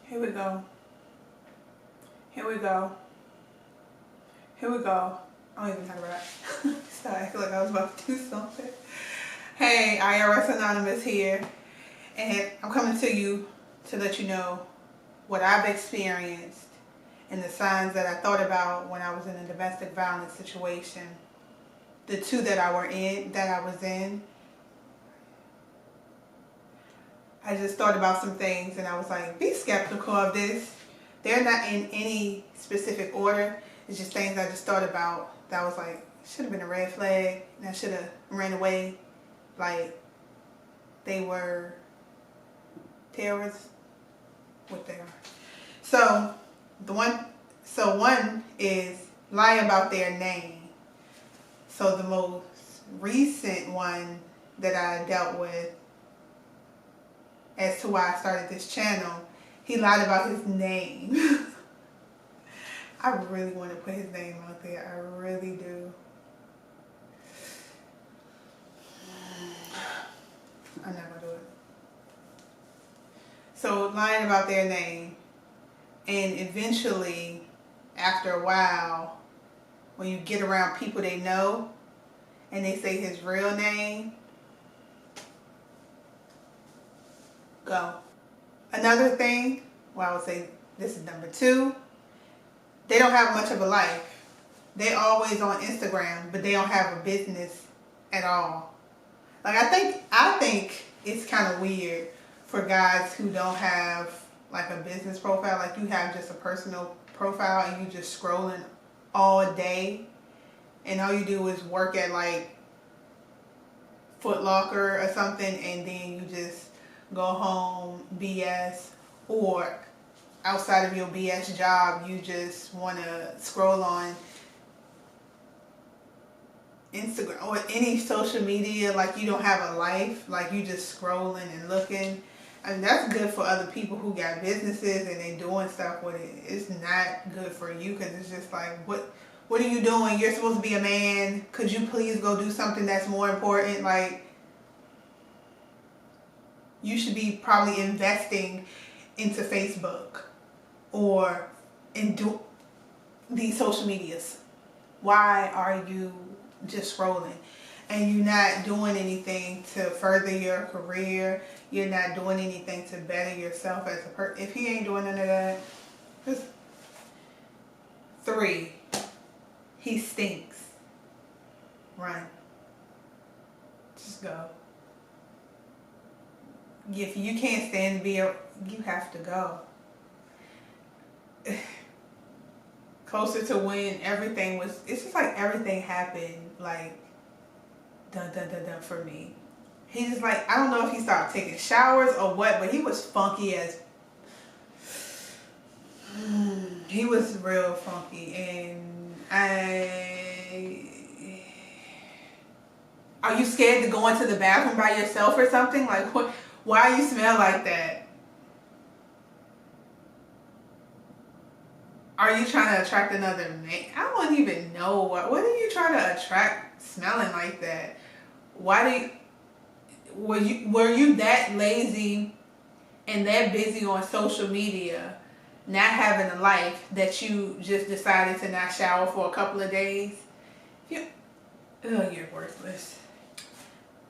Here we go. Here we go. Here we go. I don't even know how to rap. So I feel like I was about to do something. Hey, IRS Anonymous here. And I'm coming to you to let you know what I've experienced and the signs that I thought about when I was in a domestic violence situation. The two that I was in. I just thought about some things and I was like, be skeptical of this. They're not in any specific order. It's just things I just thought about that was like, should have been a red flag and I should have ran away like they were terrorists. What they are. So one is lie about their name. So the most recent one that I dealt with as to why I started this channel, he lied about his name. I really want to put his name out there. I really do. I'm not going to do it. So lying about their name, and eventually, after a while, when you get around people they know, and they say his real name, go. Another thing, well, I would say this is number 2, they don't have much of a life. They always on Instagram, but they don't have a business at all. Like I think it's kind of weird for guys who don't have like a business profile, like you have just a personal profile and you just scrolling all day and all you do is work at like Foot Locker or something and then you just go home, BS, or outside of your BS job, you just want to scroll on Instagram or any social media, like you don't have a life, like you just scrolling and looking. I mean, that's good for other people who got businesses and they doing stuff with it. It's not good for you because it's just like, what are you doing? You're supposed to be a man. Could you please go do something that's more important? Like, you should be probably investing into Facebook or in these social medias. Why are you just scrolling? And you're not doing anything to further your career. You're not doing anything to better yourself as a person. If he ain't doing none of that, just 3, he stinks. Run. Just go. If you can't stand to be you have to go. Closer to when everything was, it's just like everything happened like dun dun dun dun for me. He just like, I don't know if he started taking showers or what, but he was funky as he was real funky. And are you scared to go into the bathroom by yourself or something? Like, what? Why you smell like that? Are you trying to attract another man? I don't even know what are you trying to attract smelling like that? Why were you that lazy and that busy on social media, not having a life, that you just decided to not shower for a couple of days? You're worthless.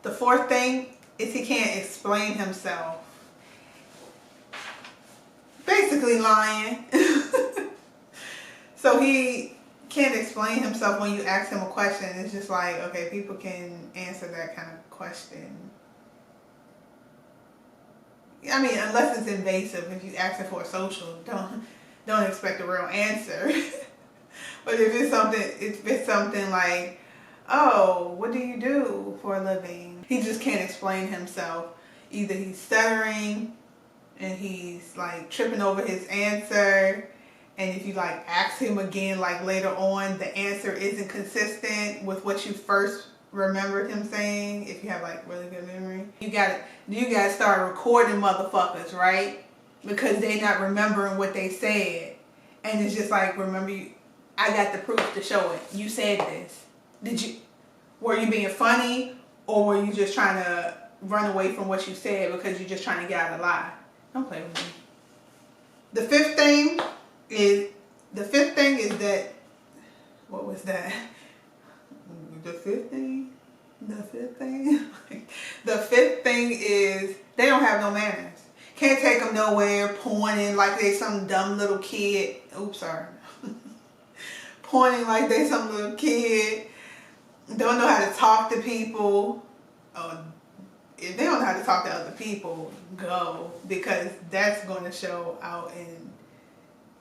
The 4th thing is he can't explain himself. Basically lying. So he can't explain himself when you ask him a question. It's just like, okay, people can answer that kind of question. I mean, unless it's invasive. If you ask it for a social, don't expect a real answer. But if it's something like, oh, what do you do for a living? He just can't explain himself. Either he's stuttering and he's like tripping over his answer. And if you like ask him again, like later on, the answer isn't consistent with what you first remembered him saying. If you have like really good memory, you gotta start recording motherfuckers, right? Because they not remembering what they said, and it's just like, remember, I got the proof to show it. You said this. Were you being funny, or were you just trying to run away from what you said because you're just trying to get out of a lie? Don't play with me. The fifth thing is that, what was that? The fifth thing? The fifth thing? The fifth thing is they don't have no manners. Can't take them nowhere, pointing like they some dumb little kid. Oops, sorry. Pointing like they some little kid. Don't know how to talk to people. If they don't know how to talk to other people, go. Because that's going to show out in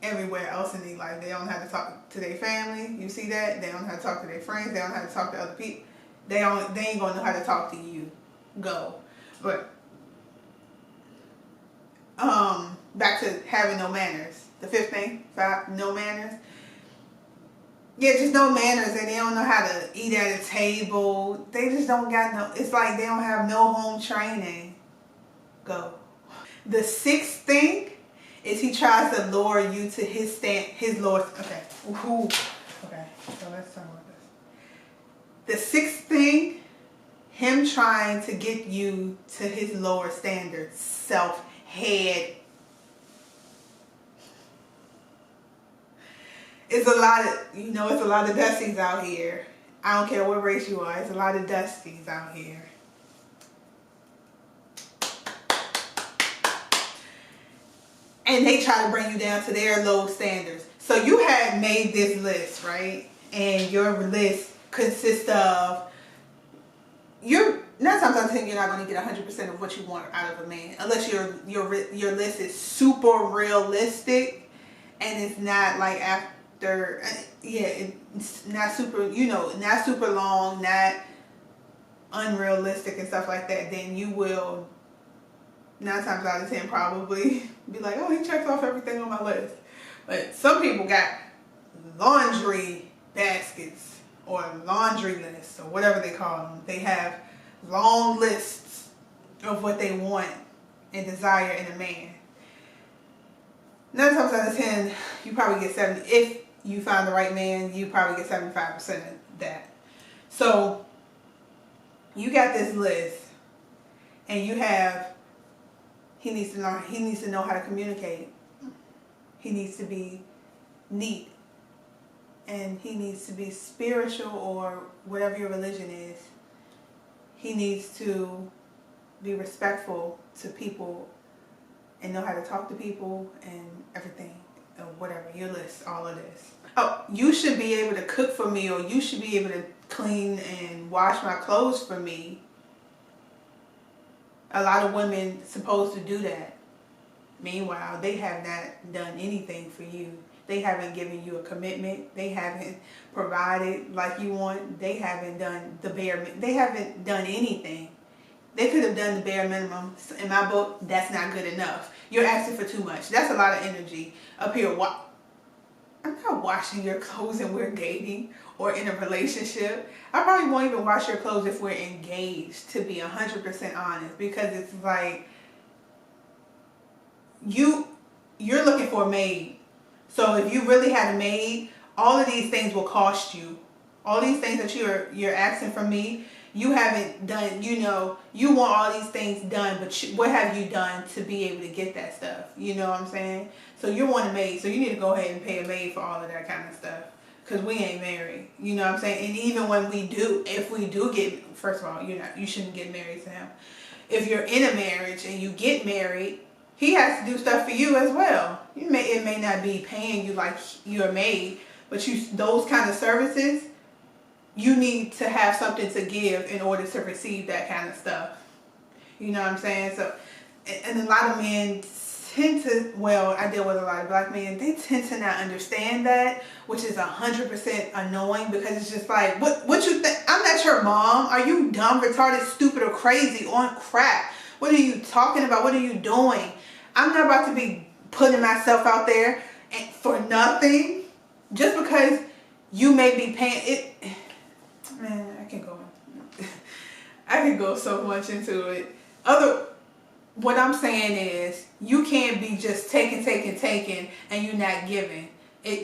everywhere else in their life. They don't know how to talk to their family. You see that? They don't know how to talk to their friends. They don't know how to talk to other people. They ain't going to know how to talk to you. Go. But back to having no manners. The fifth thing, no manners. Yeah, just no manners, and they don't know how to eat at a table. They just don't got no. It's like they don't have no home training. Go. The sixth thing is he tries to lure you to his lord. Okay. Ooh. Okay. So let's talk about this. The sixth thing, him trying to get you to his lower standards, self-head. It's a lot of, it's a lot of dusties out here. I don't care what race you are. It's a lot of dusties out here. And they try to bring you down to their low standards. So you had made this list, right? And your list consists of, nine times out of 10, you're not going to get 100% of what you want out of a man. Unless your list is super realistic and it's not like it's not super, not super long, not unrealistic and stuff like that, then you will 9 times out of 10 probably be like, oh, he checks off everything on my list. But some people got laundry baskets or laundry lists or whatever they call them. They have long lists of what they want and desire in a man. 9 times out of 10, you probably get 70. If you find the right man, you probably get 75% of that. So you got this list, and you have. He needs to know how to communicate. He needs to be neat, and he needs to be spiritual or whatever your religion is. He needs to be respectful to people and know how to talk to people and everything, or whatever, your list, all of this. Oh, you should be able to cook for me, or you should be able to clean and wash my clothes for me. A lot of women supposed to do that. Meanwhile, they have not done anything for you. They haven't given you a commitment. They haven't provided like you want. They haven't done they haven't done anything. They could have done the bare minimum. In my book, that's not good enough. You're asking for too much. That's a lot of energy up here. I'm not washing your clothes and we're dating or in a relationship. I probably won't even wash your clothes if we're engaged, to be 100% honest, because it's like you're looking for a maid. So if you really had a maid, all of these things will cost you. All these things that you're asking from me, you haven't done. You want all these things done, but what have you done to be able to get that stuff? You know what I'm saying? So you want a maid, so you need to go ahead and pay a maid for all of that kind of stuff, because we ain't married. You know what I'm saying? And even when if we do get, first of all, you shouldn't get married to him. If you're in a marriage and you get married, he has to do stuff for you as well. It may not be paying you like you're a maid, but those kind of services, you need to have something to give in order to receive that kind of stuff. You know what I'm saying? So, and a lot of men tend to, I deal with a lot of black men, they tend to not understand that, which is 100% annoying, because it's just like, what you think? I'm not your mom. Are you dumb, retarded, stupid, or crazy on crack? What are you talking about? What are you doing? I'm not about to be putting myself out there for nothing just because you may be paying it. Man, I can go so much into it. What I'm saying is, you can't be just taking, and you're not giving. The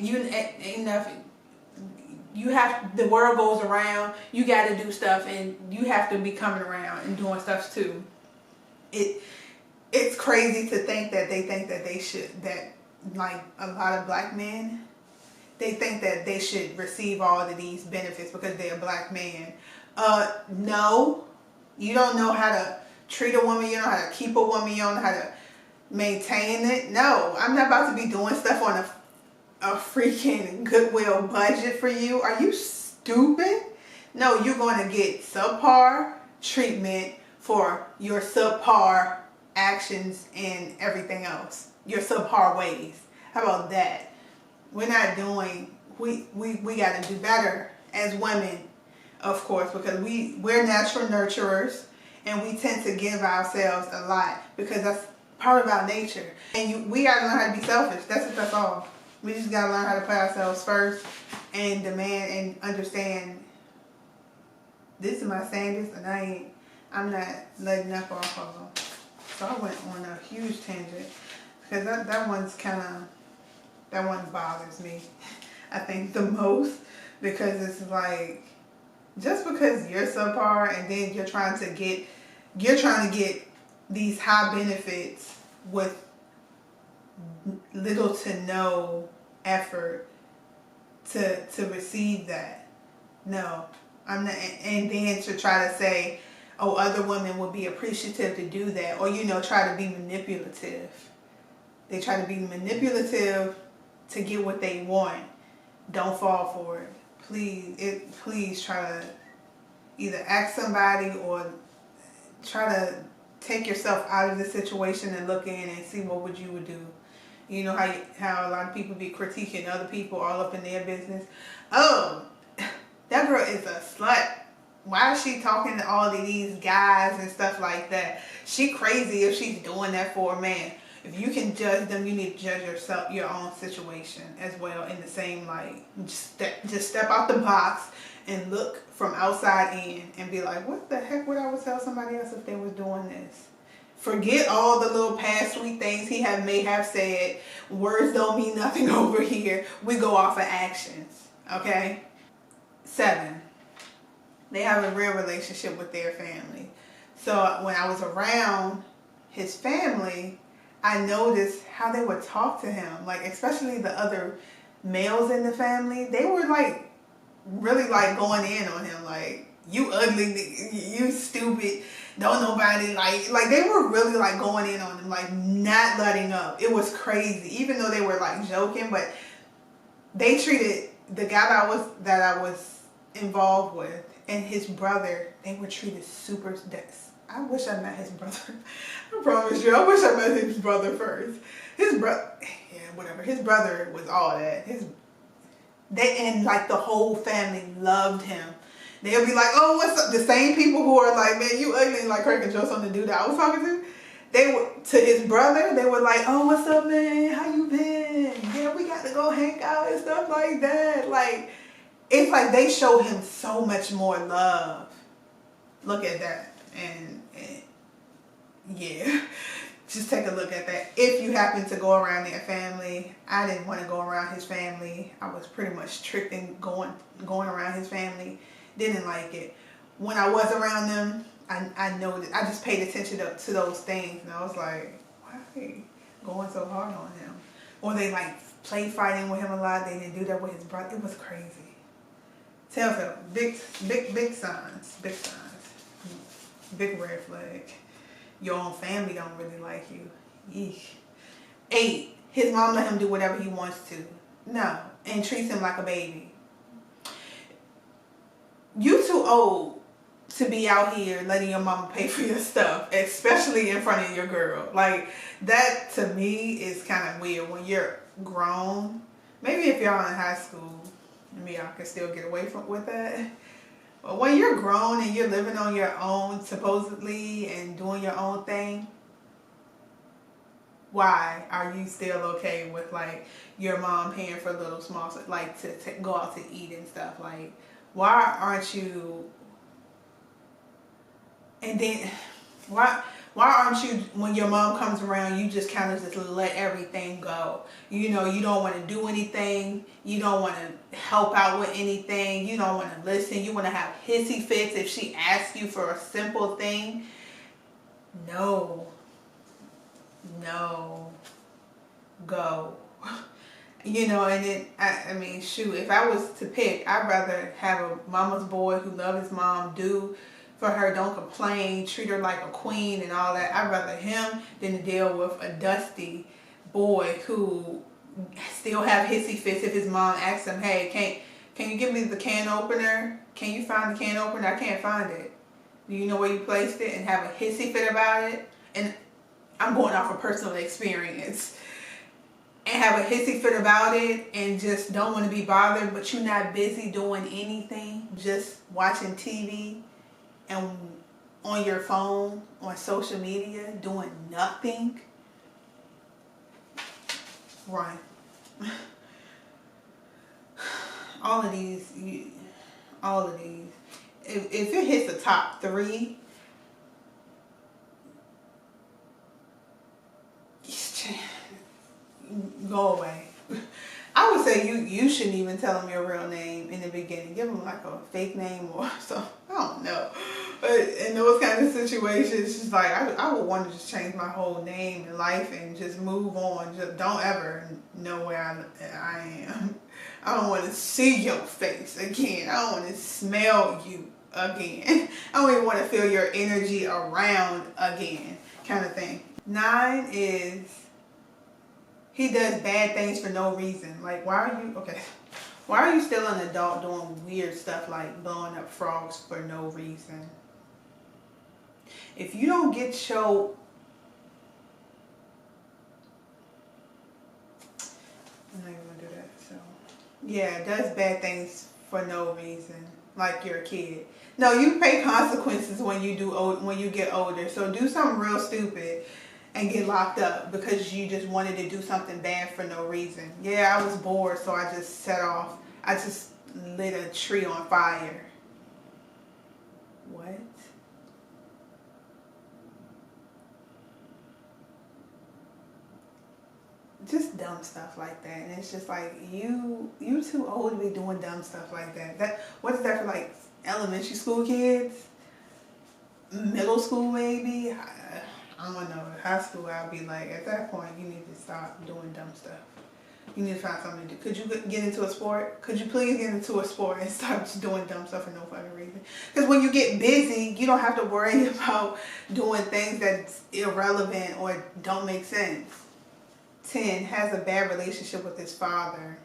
world goes around. You got to do stuff, and you have to be coming around and doing stuff too. It's crazy to think that they think that they should, that like a lot of black men, they think that they should receive all of these benefits because they're a black man. No, you don't know how to treat a woman. You don't know how to keep a woman. You don't know how to maintain it. No, I'm not about to be doing stuff on a freaking Goodwill budget for you. Are you stupid? No, you're going to get subpar treatment for your subpar actions and everything else. Your subpar ways. How about that? We're not doing, we got to do better as women, of course, because we're natural nurturers and we tend to give ourselves a lot because that's part of our nature. And we got to learn how to be selfish. That's all. We just got to learn how to put ourselves first and demand and understand this is my standards and I'm not letting up off of them. So I went on a huge tangent because that one bothers me, I think, the most, because it's like, just because you're subpar and then you're trying to get these high benefits with little to no effort to receive that. No, I'm not. And then to try to say, oh, other women would be appreciative to do that, or try to be manipulative. They try to be manipulative to get what they want. Don't fall for it. Please try to either ask somebody or try to take yourself out of the situation and look in and see what you would do. You know how a lot of people be critiquing other people all up in their business. Oh, that girl is a slut. Why is she talking to all of these guys and stuff like that? She crazy if she's doing that for a man. If you can judge them, you need to judge your own situation as well in the same light. Just step out the box and look from outside in and be like, what the heck would I would tell somebody else if they was doing this? Forget all the little past sweet things he may have said. Words don't mean nothing over here. We go off of actions, okay? 7, they have a real relationship with their family. So when I was around his family, I noticed how they would talk to him, like especially the other males in the family. They were like really like going in on him, like, you ugly, you stupid, don't nobody like they were really like going in on him, like not letting up. It was crazy, even though they were like joking, but they treated the guy that I was involved with and his brother, they were treated super. I wish I met his brother. I promise you, I wish I met his brother first. His brother, yeah, whatever. His brother was all that. And like the whole family loved him. They'll be like, oh, what's up? The same people who are like, man, you ugly, and like cracking jokes on the dude that I was talking to. To his brother, they were like, oh, what's up, man? How you been? Yeah, we got to go hang out and stuff like that. Like, it's like they show him so much more love. Look at that. And yeah, just take a look at that. If you happen to go around their family, I didn't want to go around his family. I was pretty much tricked in going around his family. Didn't like it. When I was around them, I noticed. I just paid attention to those things, and I was like, why are they going so hard on him? Or they like play fighting with him a lot. They didn't do that with his brother. It was crazy. Telltale, big signs, big signs. Big red flag. Your own family don't really like you. Yeesh. 8, his mom let him do whatever he wants to. No. And treats him like a baby. You too old to be out here letting your mama pay for your stuff, especially in front of your girl. Like, that to me is kind of weird when you're grown. Maybe if y'all in high school, maybe y'all can still get away with that. But when you're grown and you're living on your own, supposedly, and doing your own thing, why are you still okay with, like, your mom paying for little small, like, to go out to eat and stuff? Like, why aren't you, and then, why aren't you, when your mom comes around, you just kind of just let everything go? You know, you don't want to do anything. You don't want to help out with anything. You don't want to listen. You want to have hissy fits if she asks you for a simple thing. No. Go. You know, and then, I mean, shoot, if I was to pick, I'd rather have a mama's boy who loves his mom, do for her, don't complain, treat her like a queen and all that. I'd rather him than to deal with a dusty boy who still have hissy fits if his mom asks him, hey, can you give me the can opener? Can you find the can opener? I can't find it. Do you know where you placed it? And have a hissy fit about it. And I'm going off of personal experience. And have a hissy fit about it and just don't want to be bothered, but you're not busy doing anything, just watching TV and on your phone, on social media, doing nothing. Run. All of these. If it hits the top 3, go away. I would say you shouldn't even tell them your real name in the beginning. Give them like a fake name or so. I don't know. But in those kind of situations, it's just like I would want to just change my whole name and life and just move on. Just don't ever know where I am. I don't want to see your face again. I don't want to smell you again. I don't even want to feel your energy around again, kind of thing. 9 is he does bad things for no reason. Like, why are you still an adult doing weird stuff like blowing up frogs for no reason? If you don't get your... I'm not even going to do that. So, yeah, it does bad things for no reason. Like you're a kid. No, you pay consequences when you get older. So do something real stupid and get locked up because you just wanted to do something bad for no reason. Yeah, I was bored, so I just I just lit a tree on fire. What? Just dumb stuff like that. And it's just like, you too old to be doing dumb stuff like that. What's that for, like elementary school kids? Middle school maybe? I don't know. High school, I'll be like, at that point, you need to stop doing dumb stuff. You need to find something to do. Could you get into a sport? Could you please get into a sport and stop just doing dumb stuff for no fucking reason? Because when you get busy, you don't have to worry about doing things that's irrelevant or don't make sense. 10, has a bad relationship with his father.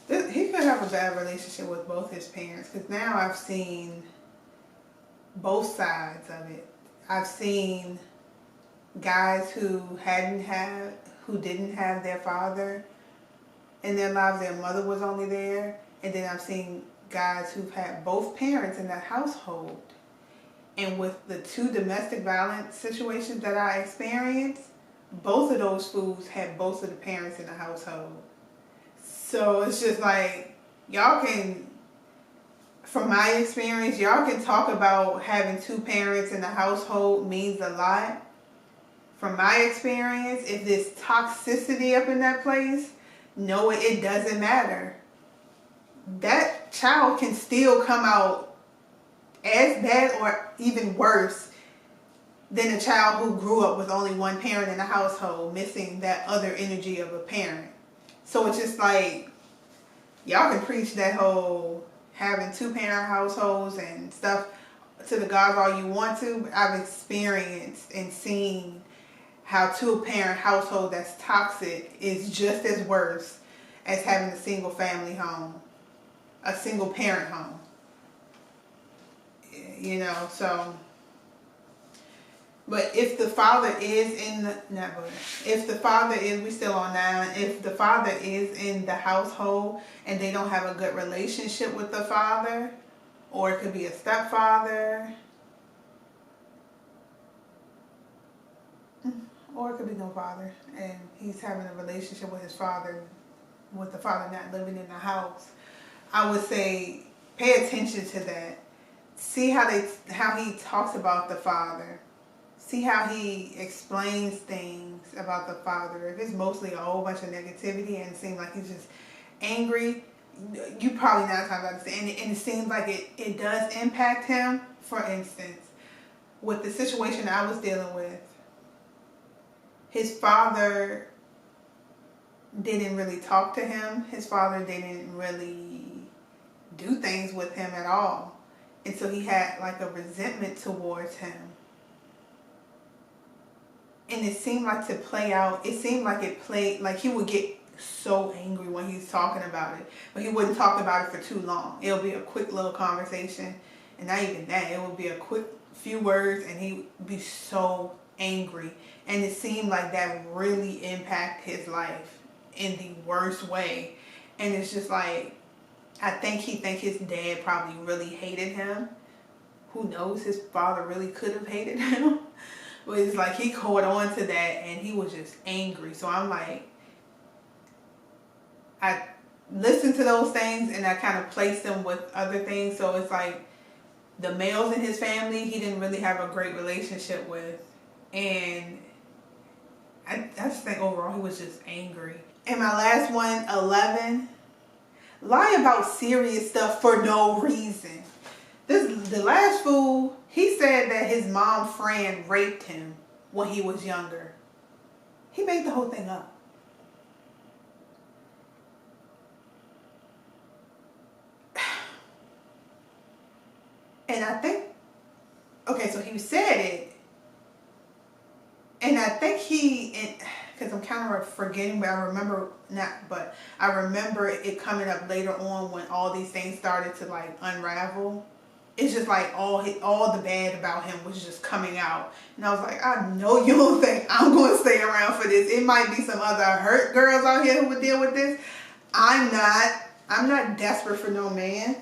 He could have a bad relationship with both his parents, because now I've seen both sides of it. I've seen guys who didn't have their father in their lives. Their mother was only there. And then I've seen guys who've had both parents in the household. And with the 2 domestic violence situations that I experienced, both of those fools had both of the parents in the household. So it's just like, y'all can... From my experience, y'all can talk about having 2 parents in the household means a lot. From my experience, if there's toxicity up in that place, no, it doesn't matter. That child can still come out as bad or even worse than a child who grew up with only one parent in the household, missing that other energy of a parent. So it's just like, y'all can preach that whole having 2-parent households and stuff to the gods all you want to, but I've experienced and seen how 2-parent household that's toxic is just as worse as having a single family home, a single parent home. You know, so... But if the father is we still on 9, if the father is in the household and they don't have a good relationship with the father, or it could be a stepfather, or it could be no father, and he's having a relationship with his father, with the father not living in the house, I would say pay attention to that. See how he talks about the father. See how he explains things about the father. If it's mostly a whole bunch of negativity and it seems like he's just angry, you probably not trying to understand it. And it seems like it does impact him. For instance, with the situation I was dealing with, his father didn't really talk to him. His father didn't really do things with him at all. And so he had like a resentment towards him. And it seemed like to play out, it seemed like it played, like he would get so angry when he's talking about it. But he wouldn't talk about it for too long. It'll be a quick little conversation. And not even that, it would be a quick few words and he would be so angry. And it seemed like that really impacted his life in the worst way. And it's just like, I think he think his dad probably really hated him. Who knows, his father really could have hated him. But it's like he caught on to that and he was just angry. So I'm like, I listened to those things and I kind of placed them with other things. So it's like the males in his family, he didn't really have a great relationship with. And I just think overall he was just angry. And my last one, 11, lie about serious stuff for no reason. The last fool, he said that his mom's friend raped him when he was younger. He made the whole thing up. And I think, okay, so he said it, and I think because I'm kind of forgetting, but I remember not, but I remember it coming up later on when all these things started to like unravel. It's just like all the bad about him was just coming out. And I was like, I know you don't think I'm going to stay around for this. It might be some other hurt girls out here who would deal with this. I'm not desperate for no man.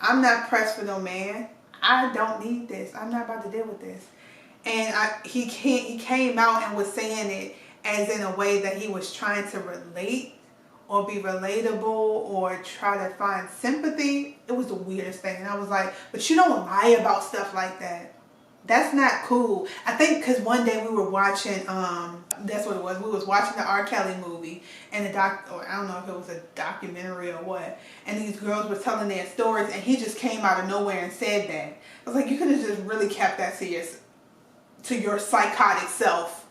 I'm not pressed for no man. I don't need this. I'm not about to deal with this. And he came out and was saying it as in a way that he was trying to relate or be relatable or try to find sympathy. It was the weirdest thing. And I was like, but you don't lie about stuff like that. That's not cool. I think because one day we were watching, that's what it was. We was watching the R. Kelly movie and or I don't know if it was a documentary or what. And these girls were telling their stories and he just came out of nowhere and said that. I was like, you could have just really kept that to your psychotic self,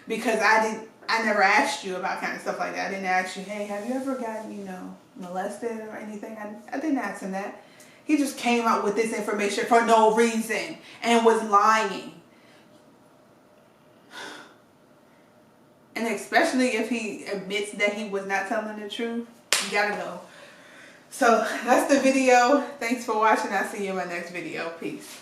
because I never asked you about kind of stuff like that. I didn't ask you, hey, have you ever gotten, molested or anything? I didn't ask him that. He just came out with this information for no reason and was lying. And especially if he admits that he was not telling the truth, you gotta go. So that's the video. Thanks for watching. I'll see you in my next video. Peace.